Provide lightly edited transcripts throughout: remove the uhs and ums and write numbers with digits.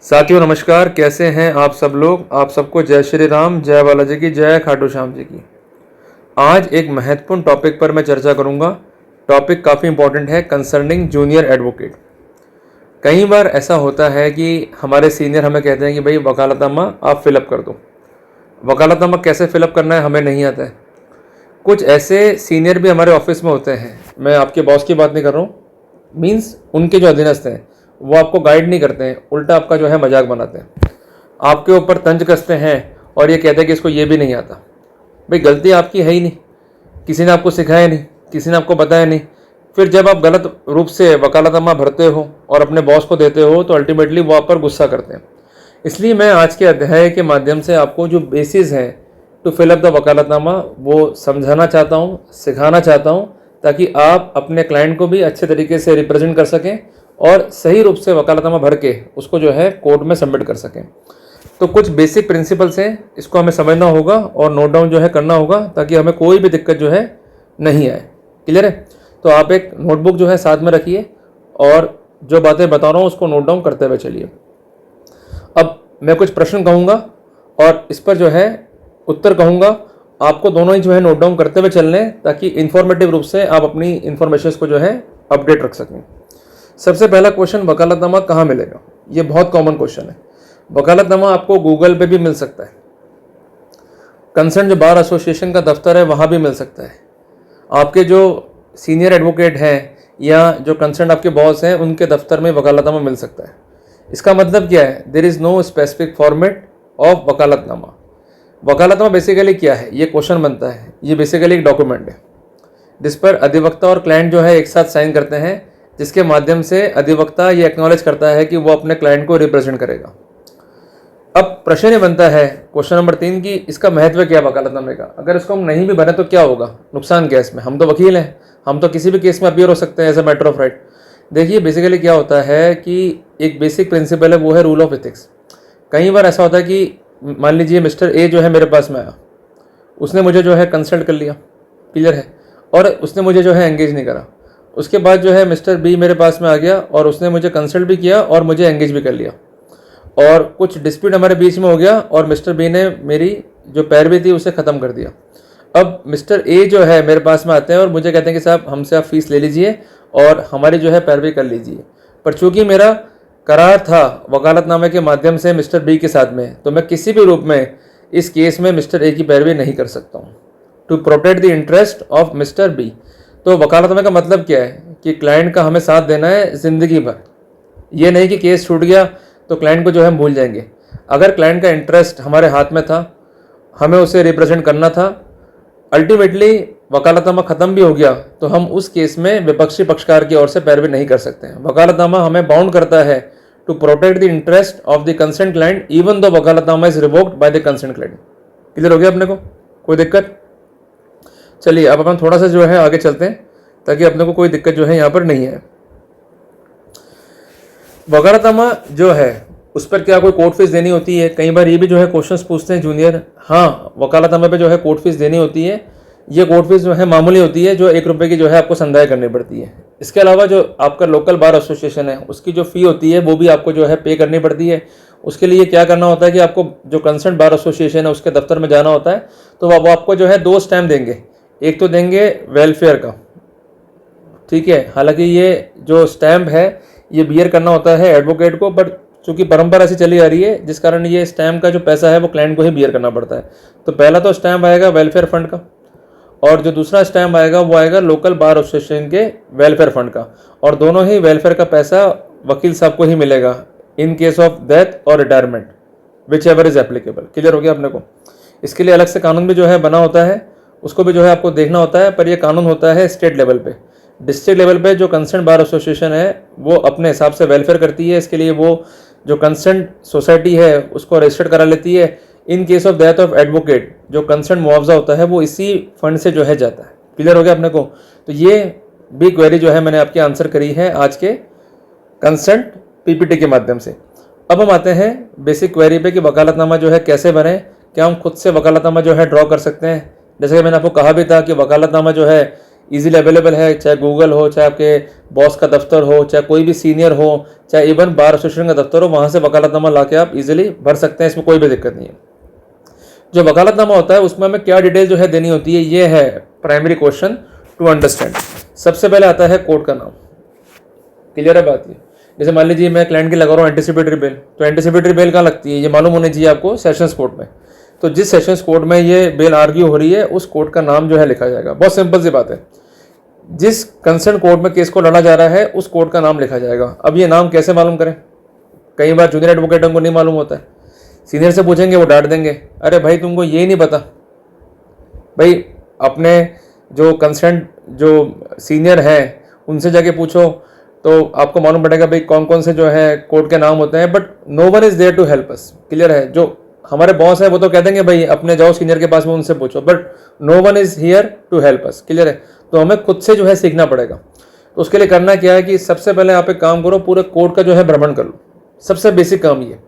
साथियों नमस्कार, कैसे हैं आप सब लोग। आप सबको जय श्री राम, जय बालाजी की, जय खाटू श्याम जी की। आज एक महत्वपूर्ण टॉपिक पर मैं चर्चा करूंगा। टॉपिक काफ़ी इंपॉर्टेंट है कंसर्निंग जूनियर एडवोकेट। कई बार ऐसा होता है कि हमारे सीनियर हमें कहते हैं कि भाई वकालतनामा आप फिलअप कर दो। वकालतनामा कैसे फिलअप करना है हमें नहीं आता है। कुछ ऐसे सीनियर भी हमारे ऑफिस में होते हैं, मैं आपके बॉस की बात नहीं कर रहा हूँ, मीन्स उनके जो अधीनस्थ हैं वो आपको गाइड नहीं करते हैं, उल्टा आपका जो है मजाक बनाते हैं, आपके ऊपर तंज कसते हैं और ये कहते हैं कि इसको ये भी नहीं आता। भाई गलती आपकी है ही नहीं, किसी ने आपको सिखाया नहीं, किसी ने आपको बताया नहीं। फिर जब आप गलत रूप से वकालतनामा भरते हो और अपने बॉस को देते हो तो अल्टीमेटली वो आप पर गुस्सा करते हैं। इसलिए मैं आज के अध्याय के माध्यम से आपको जो बेसिस है टू फिल अप द वकालतनामा वो समझाना चाहता हूँ, सिखाना चाहता हूँ, ताकि आप अपने क्लाइंट को भी अच्छे तरीके से रिप्रेजेंट कर सकें और सही रूप से वकालतनामा भर के उसको जो है कोर्ट में सबमिट कर सकें। तो कुछ बेसिक प्रिंसिपल्स हैं, इसको हमें समझना होगा और नोट डाउन जो है करना होगा ताकि हमें कोई भी दिक्कत जो है नहीं आए। क्लियर है? तो आप एक नोटबुक जो है साथ में रखिए और जो बातें बता रहा हूँ उसको नोट डाउन करते हुए चलिए। अब मैं कुछ प्रश्न कहूँगा और इस पर जो है उत्तर कहूँगा, आपको दोनों ही जो है नोट डाउन करते हुए चलने ताकि इंफॉर्मेटिव रूप से आप अपनी इंफॉर्मेशन को जो है अपडेट रख सकें। सबसे पहला क्वेश्चन, वकालतनामा कहाँ मिलेगा? ये बहुत कॉमन क्वेश्चन है। वकालतनामा आपको गूगल पे भी मिल सकता है, कंसर्न जो बार एसोसिएशन का दफ्तर है वहाँ भी मिल सकता है, आपके जो सीनियर एडवोकेट हैं या जो कंसर्न आपके बॉस हैं उनके दफ्तर में वकालतनामा मिल सकता है। इसका मतलब क्या है? There is no specific format of vakalatnama. Vakalatnama basically क्या है, ये क्वेश्चन बनता है। ये बेसिकली एक डॉक्यूमेंट है जिस पर अधिवक्ता और क्लाइंट जो है एक साथ साइन करते हैं, जिसके माध्यम से अधिवक्ता ये एक्नॉलेज करता है कि वो अपने क्लाइंट को रिप्रेजेंट करेगा। अब प्रश्न ये बनता है क्वेश्चन नंबर 3 की इसका महत्व क्या है वकालतनामे का? अगर इसको हम नहीं भी भरें तो क्या होगा, नुकसान क्या है इसमें? हम तो वकील हैं, हम तो किसी भी केस में अपीयर हो सकते हैं as a matter of right. देखिए बेसिकली क्या होता है कि एक बेसिक प्रिंसिपल है, वो है रूल ऑफ एथिक्स। कई बार ऐसा होता है कि मान लीजिए मिस्टर ए जो है मेरे पास में आया, उसने मुझे जो है कंसल्ट कर लिया, क्लियर है, और उसने मुझे जो है एंगेज नहीं करा। उसके बाद जो है मिस्टर बी मेरे पास में आ गया और उसने मुझे कंसल्ट भी किया और मुझे एंगेज भी कर लिया, और कुछ डिस्प्यूट हमारे बीच में हो गया और मिस्टर बी ने मेरी जो पैरवी थी उसे ख़त्म कर दिया। अब मिस्टर ए जो है मेरे पास में आते हैं और मुझे कहते हैं कि साहब हमसे आप फीस ले लीजिए और हमारी जो है पैरवी कर लीजिए। पर चूंकि मेरा करार था वकालतनामे के माध्यम से मिस्टर बी के साथ में, तो मैं किसी भी रूप में इस केस में मिस्टर ए की पैरवी नहीं कर सकता हूँ to protect the interest of Mister B. तो वकालतनामे का मतलब क्या है कि क्लाइंट का हमें साथ देना है ज़िंदगी भर। ये नहीं कि केस छूट गया तो क्लाइंट को जो है भूल जाएंगे। अगर क्लाइंट का इंटरेस्ट हमारे हाथ में था, हमें उसे रिप्रेजेंट करना था, अल्टीमेटली वकालतनामा ख़त्म भी हो गया तो हम उस केस में विपक्षी पक्षकार की ओर से पैरवी नहीं कर सकते हैं। वकालतनामा हमें बाउंड करता है to protect the interest of the concern client even though vakalatnama is revoked by the concern client. Clear हो गया अपने को? कोई दिक्कत? चलिए अब अपन थोड़ा सा जो है आगे चलते हैं ताकि अपने को कोई दिक्कत जो है यहाँ पर नहीं है। वकालतनामा जो है उस पर क्या कोई कोर्ट फीस देनी होती है? कई बार ये भी जो है क्वेश्चंस पूछते हैं जूनियर। हाँ, वकालतनामे पे जो है कोर्ट फीस देनी होती है। ये कोर्ट फीस जो है मामूली होती है, जो 1 रुपये की जो है आपको संदाय करनी पड़ती है। इसके अलावा जो आपका लोकल बार एसोसिएशन है उसकी जो फ़ी होती है वो भी आपको जो है पे करनी पड़ती है। उसके लिए क्या करना होता है कि आपको जो कंसर्न बार एसोसिएशन है उसके दफ्तर में जाना होता है, तो वो आपको जो है 2 स्टैम्प देंगे। एक तो देंगे वेलफेयर का, ठीक है, हालांकि ये जो स्टैम्प है ये बियर करना होता है एडवोकेट को, बट चूंकि परंपरा ऐसी चली आ रही है जिस कारण ये स्टैम्प का जो पैसा है वो क्लाइंट को ही बियर करना पड़ता है। तो पहला तो स्टैम्प आएगा वेलफेयर फंड का, और जो दूसरा स्टैम्प आएगा वो आएगा लोकल बार एसोसिएशन के वेलफेयर फंड का, और दोनों ही वेलफेयर का पैसा वकील साहब को ही मिलेगा इन केस ऑफ डेथ और retirement, which ever is applicable. Clear हो गया अपने को? इसके लिए अलग से कानून भी जो है बना होता है, उसको भी जो है आपको देखना होता है, पर यह कानून होता है स्टेट लेवल पे। डिस्ट्रिक्ट लेवल पे जो कंसर्न बार एसोसिएशन है वो अपने हिसाब से वेलफेयर करती है। इसके लिए वो जो कंसर्न सोसाइटी है उसको रजिस्टर्ड करा लेती है। In case of death of advocate जो कंसर्न मुआवजा होता है वो इसी फंड से जो है जाता है। क्लियर हो गया अपने को? तो ये भी क्वेरी जो है मैंने आपकी आंसर करी है आज के कंसर्न पीपीटी के माध्यम से। अब हम आते हैं बेसिक क्वेरी पे कि वकालतनामा जो है कैसे बने। क्या हम खुद से वकालतनामा जो है ड्रॉ कर सकते हैं? जैसे कि मैंने आपको कहा भी था कि वकालतनामा जो है इजीली अवेलेबल है, चाहे गूगल हो, चाहे आपके बॉस का दफ्तर हो, चाहे कोई भी सीनियर हो, चाहे इवन बार एसोसिएशन का दफ्तर हो, वहाँ से वकालतनामा ला के आप इजीली भर सकते हैं, इसमें कोई भी दिक्कत नहीं है। जो वकालतनामा होता है उसमें हमें क्या डिटेल जो है देनी होती है, ये है प्राइमरी क्वेश्चन टू अंडरस्टैंड। सबसे पहले आता है कोर्ट का नाम। क्लियर है बात ये? जैसे मान लीजिए मैं क्लाइंट की लगा रहा हूँ एंटीसिपेटरी बेल, तो एंटीसिपेटरी बेल कहाँ लगती है ये मालूम होनी चाहिए आपको, सेशंस कोर्ट में। तो जिस सेशंस कोर्ट में ये बेल आर्ग्यू हो रही है उस कोर्ट का नाम जो है लिखा जाएगा। बहुत सिंपल सी बात है, जिस कंसर्न कोर्ट में केस को लड़ा जा रहा है उस कोर्ट का नाम लिखा जाएगा। अब ये नाम कैसे मालूम करें? कई बार जूनियर एडवोकेटों को नहीं मालूम होता है, सीनियर से पूछेंगे वो डांट देंगे, अरे भाई तुमको ये नहीं पता। भाई अपने जो कंसर्न जो सीनियर हैं उनसे जाके पूछो तो आपको मालूम पड़ेगा भाई कौन कौन से जो है कोर्ट के नाम होते हैं, but no one is there to help us. Clear है? जो हमारे बॉस है वो तो कह देंगे भाई अपने जाओ सीनियर के पास में उनसे पूछो, but no one is here to help us. Clear है? तो हमें खुद से जो है सीखना पड़ेगा। तो उसके लिए करना क्या है कि सबसे पहले आप एक काम करो, पूरे कोर्ट का जो है भ्रमण कर लो। सबसे बेसिक काम ये,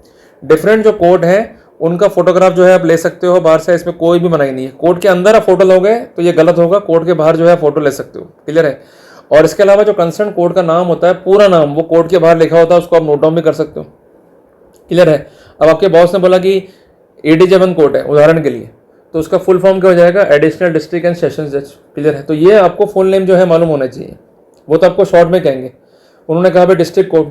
डिफरेंट जो कोर्ट है उनका फोटोग्राफ जो है आप ले सकते हो बाहर से, इसमें कोई भी मनाही नहीं है। कोर्ट के अंदर आप फोटो लोगे तो ये गलत होगा, कोर्ट के बाहर जो है फोटो ले सकते हो। क्लियर है? और इसके अलावा जो कंसर्न कोर्ट का नाम होता है, पूरा नाम वो कोर्ट के बाहर लिखा होता है, उसको आप नोट डाउन भी कर सकते हो। क्लियर है? अब आपके बॉस ने बोला कि AD7 कोर्ट है उदाहरण के लिए, तो उसका फुल फॉर्म क्या हो जाएगा? एडिशनल डिस्ट्रिक्ट एंड सेशंस जज। क्लियर है? तो ये आपको फुल नेम जो है मालूम होना चाहिए, वो तो आपको शॉर्ट में कहेंगे। उन्होंने कहा भाई डिस्ट्रिक्ट कोर्ट,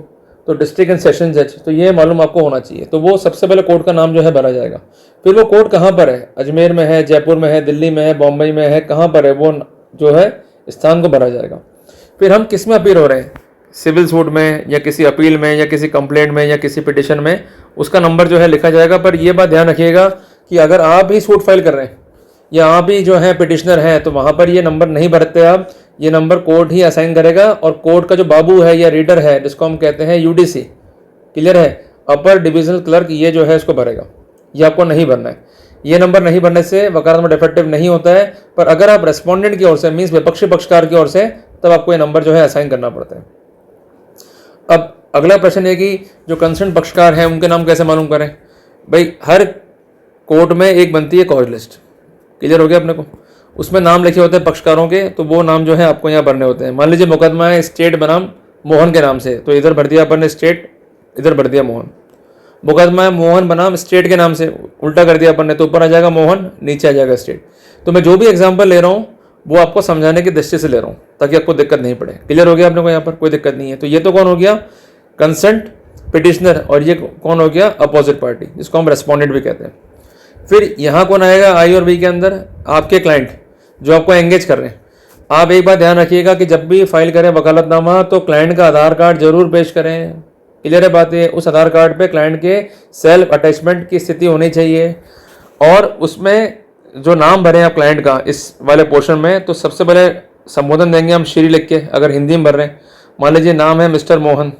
तो डिस्ट्रिक्ट एंड सेशन जज, तो ये मालूम आपको होना चाहिए। तो वो सबसे पहले कोर्ट का नाम जो है भरा जाएगा। फिर वो कोर्ट कहाँ पर है, अजमेर में है, जयपुर में है, दिल्ली में है, बॉम्बे में है, कहाँ पर है वो जो है स्थान को भरा जाएगा। फिर हम किस में अपील हो रहे हैं, सिविल सूट में या किसी अपील में या किसी कंप्लेंट में या किसी पिटिशन में, उसका नंबर जो है लिखा जाएगा। पर ये बात ध्यान रखिएगा कि अगर आप ही सूट फाइल कर रहे हैं या आप ही जो है पिटिशनर हैं तो वहाँ पर ये नंबर नहीं भरते आप, ये नंबर कोर्ट ही असाइन करेगा। और कोर्ट का जो बाबू है या रीडर है जिसको हम कहते हैं UDC, क्लियर है, अपर डिविजनल क्लर्क, ये जो है इसको भरेगा, ये आपको नहीं भरना है। ये नंबर नहीं भरने से वकालत में इफेक्टिव नहीं होता है। पर अगर आप रेस्पोंडेंट की ओर से मीन्स विपक्षी पक्षकार की ओर से, तब आपको ये नंबर जो है असाइन करना पड़ता है। अब अगला प्रश्न है कि जो कंसर्न पक्षकार हैं उनके नाम कैसे मालूम करें? भाई हर कोर्ट में एक बनती है कॉज लिस्ट। क्लियर हो गया अपने को? उसमें नाम लिखे होते हैं पक्षकारों के, तो वो नाम जो है आपको यहाँ भरने होते हैं। मान लीजिए मुकदमा है स्टेट बनाम मोहन के नाम से, तो इधर भर दिया अपन ने स्टेट, इधर भर दिया मोहन। मुकदमा है मोहन बनाम स्टेट के नाम से, उल्टा कर दिया अपन ने, तो ऊपर आ जाएगा मोहन, नीचे आ जाएगा स्टेट। तो मैं जो भी एग्जाम्पल ले रहा हूँ वो आपको समझाने की दृष्टि से ले रहा हूँ ताकि आपको दिक्कत नहीं पड़े। क्लियर हो गया आपने को? यहाँ पर कोई दिक्कत नहीं है। तो ये तो कौन हो गया? Concerned petitioner. और ये कौन हो गया? अपोजिट पार्टी, जिसको हम रेस्पोंडेंट भी कहते हैं। फिर यहाँ कौन आएगा I और V के अंदर? आपके क्लाइंट जो आपको एंगेज कर रहे हैं। आप एक बात ध्यान रखिएगा कि जब भी फाइल करें वकालतनामा तो क्लाइंट का आधार कार्ड जरूर पेश करें। क्लियर है बात? है उस आधार कार्ड पे क्लाइंट के सेल्फ अटैचमेंट की स्थिति होनी चाहिए। और उसमें जो नाम भरें आप क्लाइंट का इस वाले पोर्शन में, तो सबसे पहले संबोधन देंगे हम श्री लिख के, अगर हिंदी में भर रहे हैं। मान लीजिए नाम है मिस्टर मोहन,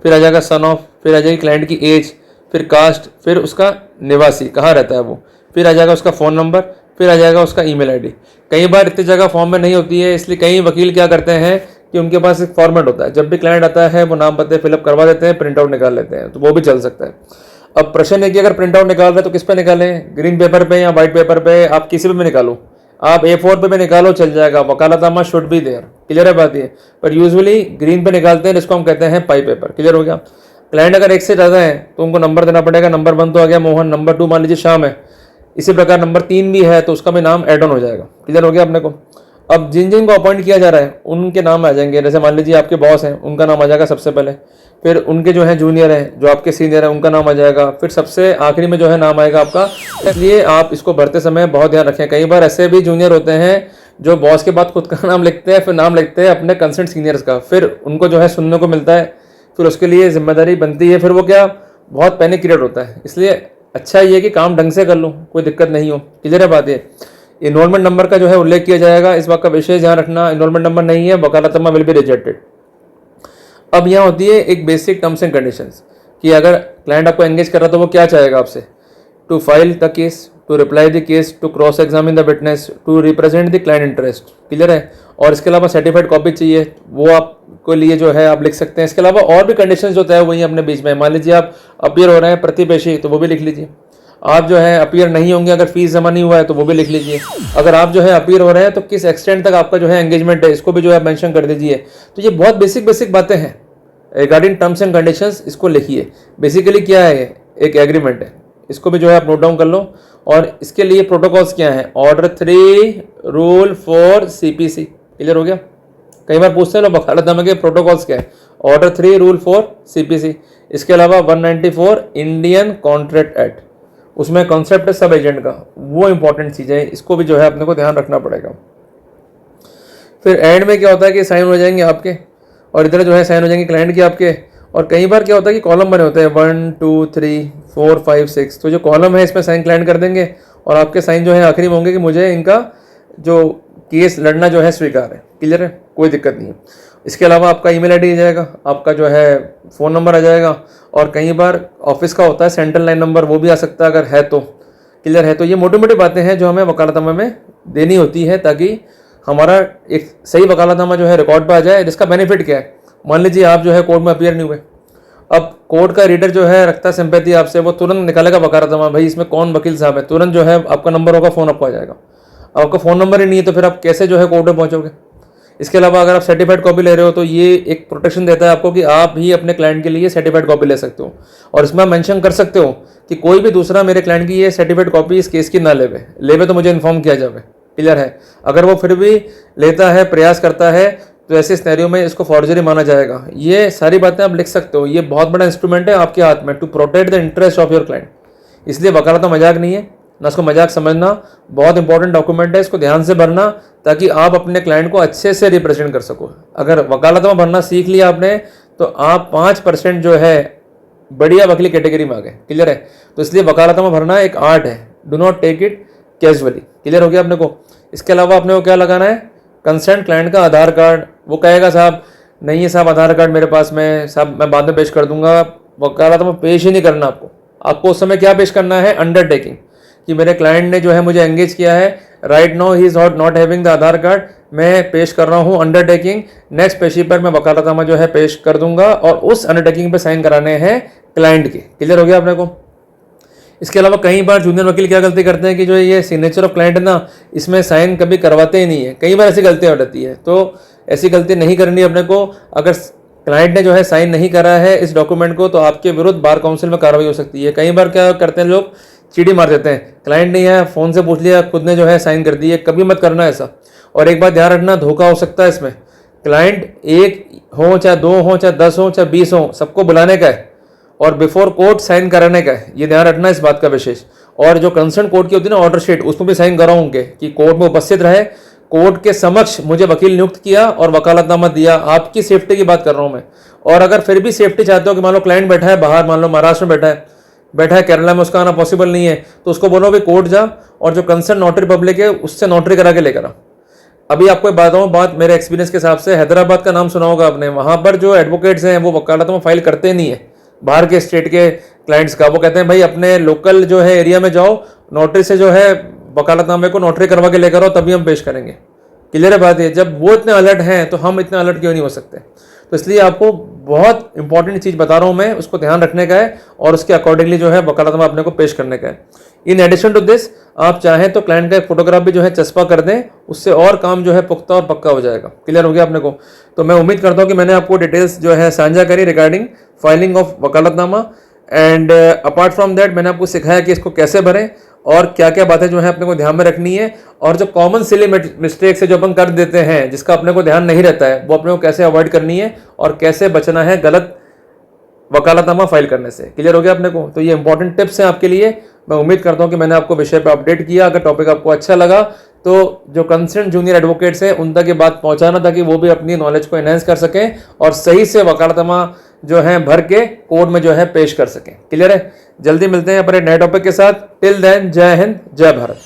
फिर आ जाएगा सन ऑफ, फिर आ जाएगी क्लाइंट की एज, फिर कास्ट, फिर उसका निवासी कहाँ रहता है वो, फिर आ जाएगा उसका फ़ोन नंबर, फिर आ जाएगा उसका ईमेल आईडी। कई बार इतनी जगह फॉर्म में नहीं होती है, इसलिए कई वकील क्या करते हैं कि उनके पास एक फॉर्मेट होता है, जब भी क्लाइंट आता है वो नाम पते फिलअप करवा देते हैं, प्रिंट आउट निकाल लेते हैं, तो वो भी चल सकता है। अब प्रश्न है कि अगर प्रिंट आउट निकाल रहे हैं तो किस पे निकालें? ग्रीन पेपर पे या वाइट पेपर पे? आप किसी पे भी निकालो, आप A4 पे भी निकालो चल जाएगा, वकालतनामा शुड बी देयर। क्लियर है बात ये? पर यूजुअली ग्रीन पे निकालते हैं, जिसको हम कहते हैं पाई पेपर। क्लियर हो गया? क्लाइंट अगर एक से ज़्यादा है तो उनको नंबर देना पड़ेगा। नंबर 1 तो आ गया मोहन, नंबर 2 मान लीजिए श्याम है, इसी प्रकार नंबर 3 भी है तो उसका भी नाम एड ऑन हो जाएगा। क्लियर हो गया अपने को? अब जिन जिन को अपॉइंट किया जा रहा है उनके नाम आ जाएंगे। जैसे मान लीजिए आपके बॉस हैं, उनका नाम आ जाएगा सबसे पहले, फिर उनके जो है जूनियर हैं, जो आपके सीनियर हैं, उनका नाम आ जाएगा, फिर सबसे आखिरी में जो है नाम आएगा आपका। इसलिए आप इसको भरते समय बहुत ध्यान रखें। कई बार ऐसे भी जूनियर होते हैं जो बॉस के बाद खुद का नाम लिखते हैं, फिर नाम लिखते हैं अपने कंसर्न सीनियर्स का, फिर उनको जो है सुनने को मिलता है, फिर उसके लिए जिम्मेदारी बनती है, फिर वो क्या बहुत पैनिक क्रिएट होता है। इसलिए अच्छा ये कि काम ढंग से कर लो, कोई दिक्कत नहीं हो। क्लियर है बात? ये इनरोलमेंट नंबर का जो है उल्लेख किया जाएगा, इस बात का विशेष ध्यान रखना। इनरोलमेंट नंबर नहीं है, वकालतनामा विल बी रिजेक्टेड। अब यहाँ होती है एक बेसिक टर्म्स एंड कंडीशंस कि अगर क्लाइंट आपको एंगेज कर रहा है तो वो क्या चाहेगा आपसे? To file the case, to reply the case, to cross examine the witness, to represent the client interest. Clear है? और इसके अलावा सर्टिफाइड कॉपी चाहिए, वो आपको लिए जो है आप लिख सकते हैं। इसके अलावा और भी कंडीशंस जो तय हुई हैं अपने बीच में, मान लीजिए आप अपीयर हो रहे हैं प्रतिपेशी, तो वो भी लिख लीजिए। आप जो है अपीयर नहीं होंगे, अगर फीस जमा नहीं हुआ है तो वो भी लिख लीजिए। अगर आप जो है अपीयर हो रहे हैं तो किस एक्सटेंट तक आपका जो है एंगेजमेंट है, इसको भी जो है मेंशन कर दीजिए। तो ये बहुत बेसिक बातें हैं रिगार्डिंग टर्म्स एंड कंडीशंस, इसको लिखिए। बेसिकली क्या है, एक एग्रीमेंट है, इसको भी जो है आप नोट डाउन कर लो। और इसके लिए प्रोटोकॉल्स क्या हैं, ऑर्डर 3 रूल 4 CPC, क्लियर हो गया। कई बार पूछते हैं लोग वकालतनामे के प्रोटोकॉल्स क्या है, ऑर्डर 3 रूल 4 CPC। इसके अलावा 194 इंडियन कॉन्ट्रैक्ट एक्ट, उसमें कॉन्सेप्ट है सब एजेंट का, वो इंपॉर्टेंट चीज़ें हैं, इसको भी जो है अपने को ध्यान रखना पड़ेगा। फिर एंड में क्या होता है कि साइन हो जाएंगे आपके, और इधर जो है साइन हो जाएंगे क्लाइंट के आपके। और कई बार क्या होता है कि कॉलम बने होते हैं 1 2 3 4 5 6, तो जो कॉलम है इसमें साइन क्लाइंट कर देंगे और आपके साइन जो है आखिरी में होंगे कि मुझे इनका जो केस लड़ना जो है स्वीकार है, क्लियर है, कोई दिक्कत नहीं है। इसके अलावा आपका ईमेल आईडी आ जाएगा, आपका जो है फ़ोन नंबर आ जाएगा, और कई बार ऑफिस का होता है सेंट्रल लाइन नंबर, वो भी आ सकता है अगर है तो, क्लियर है। तो ये मोटी मोटी बातें हैं जो हमें वकालतनामे में देनी होती है ताकि हमारा एक सही वकालतनामा जो है रिकॉर्ड पर आ जाए। जिसका बेनिफिट क्या है, मान लीजिए आप जो है कोर्ट में अपीयर नहीं हुए, अब कोर्ट का रीडर जो है रखता है सिंपैथी आपसे, वो तुरंत निकालेगा वकालतनामा, भाई इसमें कौन वकील साहब है, तुरंत जो है आपका नंबर होगा, फ़ोन आपको आ जाएगा। आपका फ़ोन नंबर ही नहीं है तो फिर आप कैसे जो है कोर्ट में पहुंचोगे। इसके अलावा अगर आप सर्टिफाइड कॉपी ले रहे हो तो ये एक प्रोटेक्शन देता है आपको कि आप ही अपने क्लाइंट के लिए सर्टिफाइड कॉपी ले सकते हो, और इसमें आप मेंशन कर सकते हो कि कोई भी दूसरा मेरे क्लाइंट की ये सर्टिफाइड कॉपी इस केस की ना लेवे तो मुझे इन्फॉर्म किया जाए, क्लियर है। अगर वो फिर भी लेता है, प्रयास करता है, तो ऐसे सिनेरियो में इसको फॉर्जरी माना जाएगा। ये सारी बातें आप लिख सकते हो, ये बहुत बड़ा इंस्ट्रूमेंट है आपके हाथ में to protect the interest of your client. इसलिए वकालतनामा मजाक नहीं है ना, इसको मजाक समझना, बहुत इंपॉर्टेंट डॉक्यूमेंट है, इसको ध्यान से भरना ताकि आप अपने क्लाइंट को अच्छे से रिप्रेजेंट कर सको। अगर वकालतनामा भरना सीख लिया आपने तो आप 5% जो है बढ़िया वकील कैटेगरी में आ गए, क्लियर है। तो इसलिए वकालतनामा भरना एक आर्ट है, do not take it casually, clear हो गया अपने को। इसके अलावा अपने को क्या लगाना है, कंसर्न क्लाइंट का आधार कार्ड। वो कहेगा साहब नहीं है साहब आधार कार्ड मेरे पास में, साहब मैं बाद में पेश कर दूंगा, वकालतनामा पेश ही नहीं करना आपको उस समय क्या पेश करना है, अंडरटेकिंग, कि मेरे क्लाइंट ने जो है मुझे एंगेज किया है, right now he is not having the Aadhaar card, मैं पेश कर रहा हूँ अंडरटेकिंग, नेक्स्ट पेशी पर मैं वकालतनामा जो है पेश कर दूंगा, और उस अंडरटेकिंग पे साइन कराने हैं क्लाइंट के, क्लियर हो गया अपने को। इसके अलावा कई बार जूनियर वकील क्या गलती करते हैं कि जो ये सिग्नेचर ऑफ क्लाइंट है ना, इसमें साइन कभी करवाते ही नहीं है, कई बार ऐसी गलतियाँ हो जाती है। तो ऐसी गलती नहीं करनी अपने को। अगर क्लाइंट ने जो है साइन नहीं करा है इस डॉक्यूमेंट को तो आपके विरुद्ध बार काउंसिल में कार्रवाई हो सकती है। कई बार क्या करते हैं लोग, चीटी मार देते हैं, क्लाइंट नहीं है, फ़ोन से पूछ लिया, खुद ने जो है साइन कर दी है, कभी मत करना ऐसा। और एक बात ध्यान रखना, धोखा हो सकता है इसमें, क्लाइंट एक हो चाहे 2 हो चाहे 10 हो चाहे 20 हो, सबको बुलाने का है और बिफोर कोर्ट साइन कराने का है, ये ध्यान रखना इस बात का विशेष। और जो कंसर्न कोर्ट की होती है ना ऑर्डर शीट, उसमें भी साइन कराऊंगे कि कोर्ट में उपस्थित रहे, कोर्ट के समक्ष मुझे वकील नियुक्त किया और वकालतनामा दिया, आपकी सेफ्टी की बात कर रहा हूं मैं। और अगर फिर भी सेफ्टी चाहते हो कि मान लो क्लाइंट बैठा है बाहर, मान लो महाराष्ट्र में बैठा है केरला में, उसका आना पॉसिबल नहीं है, तो उसको बोलो कि कोर्ट जा और जो कंसर्न नोटरी पब्लिक है उससे नोटरी करा के लेकर आ। अभी आपको बताऊं बात मेरे एक्सपीरियंस के हिसाब से, हैदराबाद का नाम सुना होगा आपने, वहां पर जो एडवोकेट्स हैं वो वकालतनामा फाइल करते नहीं है बाहर के स्टेट के क्लाइंट्स का। वो कहते हैं भाई अपने लोकल जो है एरिया में जाओ, नोटरी से जो है वकालतनामे को नोटरी करवा के लेकर आओ, तभी हम पेश करेंगे, क्लियर है बात है। जब वो इतने अलर्ट हैं तो हम इतने अलर्ट क्यों नहीं हो सकते। तो इसलिए आपको बहुत इंपॉर्टेंट चीज़ बता रहा हूं मैं, उसको ध्यान रखने का है और उसके अकॉर्डिंगली जो है वकालतनामा अपने को पेश करने का है। इन एडिशन टू दिस आप चाहें तो क्लाइंट का एक फोटोग्राफ भी जो है चस्पा कर दें, उससे और काम जो है पुख्ता और पक्का हो जाएगा, क्लियर हो गया अपने को। तो मैं उम्मीद करता हूं कि मैंने आपको डिटेल्स जो है साझा करी regarding filing of vakalatnama. And apart from that मैंने आपको सिखाया कि इसको कैसे भरें और क्या क्या बातें जो है अपने को ध्यान में रखनी है, और जो कॉमन सिली मिस्टेक्स है जो अपन कर देते हैं जिसका अपने को ध्यान नहीं रहता है, वो अपने को कैसे अवॉइड करनी है और कैसे बचना है गलत वकालतनामा फाइल करने से, क्लियर हो गया अपने को। तो ये इंपॉर्टेंट टिप्स हैं आपके लिए। मैं उम्मीद करता हूं कि मैंने आपको विषय पर अपडेट किया। अगर टॉपिक आपको अच्छा लगा तो जो कंसर्न जूनियर एडवोकेट्स हैं उन तक ये बात पहुंचाना ताकि वो भी अपनी नॉलेज को एनहेंस कर सकें और सही से वकालतनामा जो है भर के कोर्ट में जो है पेश कर सकें, क्लियर है। जल्दी मिलते हैं अपने नए टॉपिक के साथ। टिल देन जय हिंद जय भारत।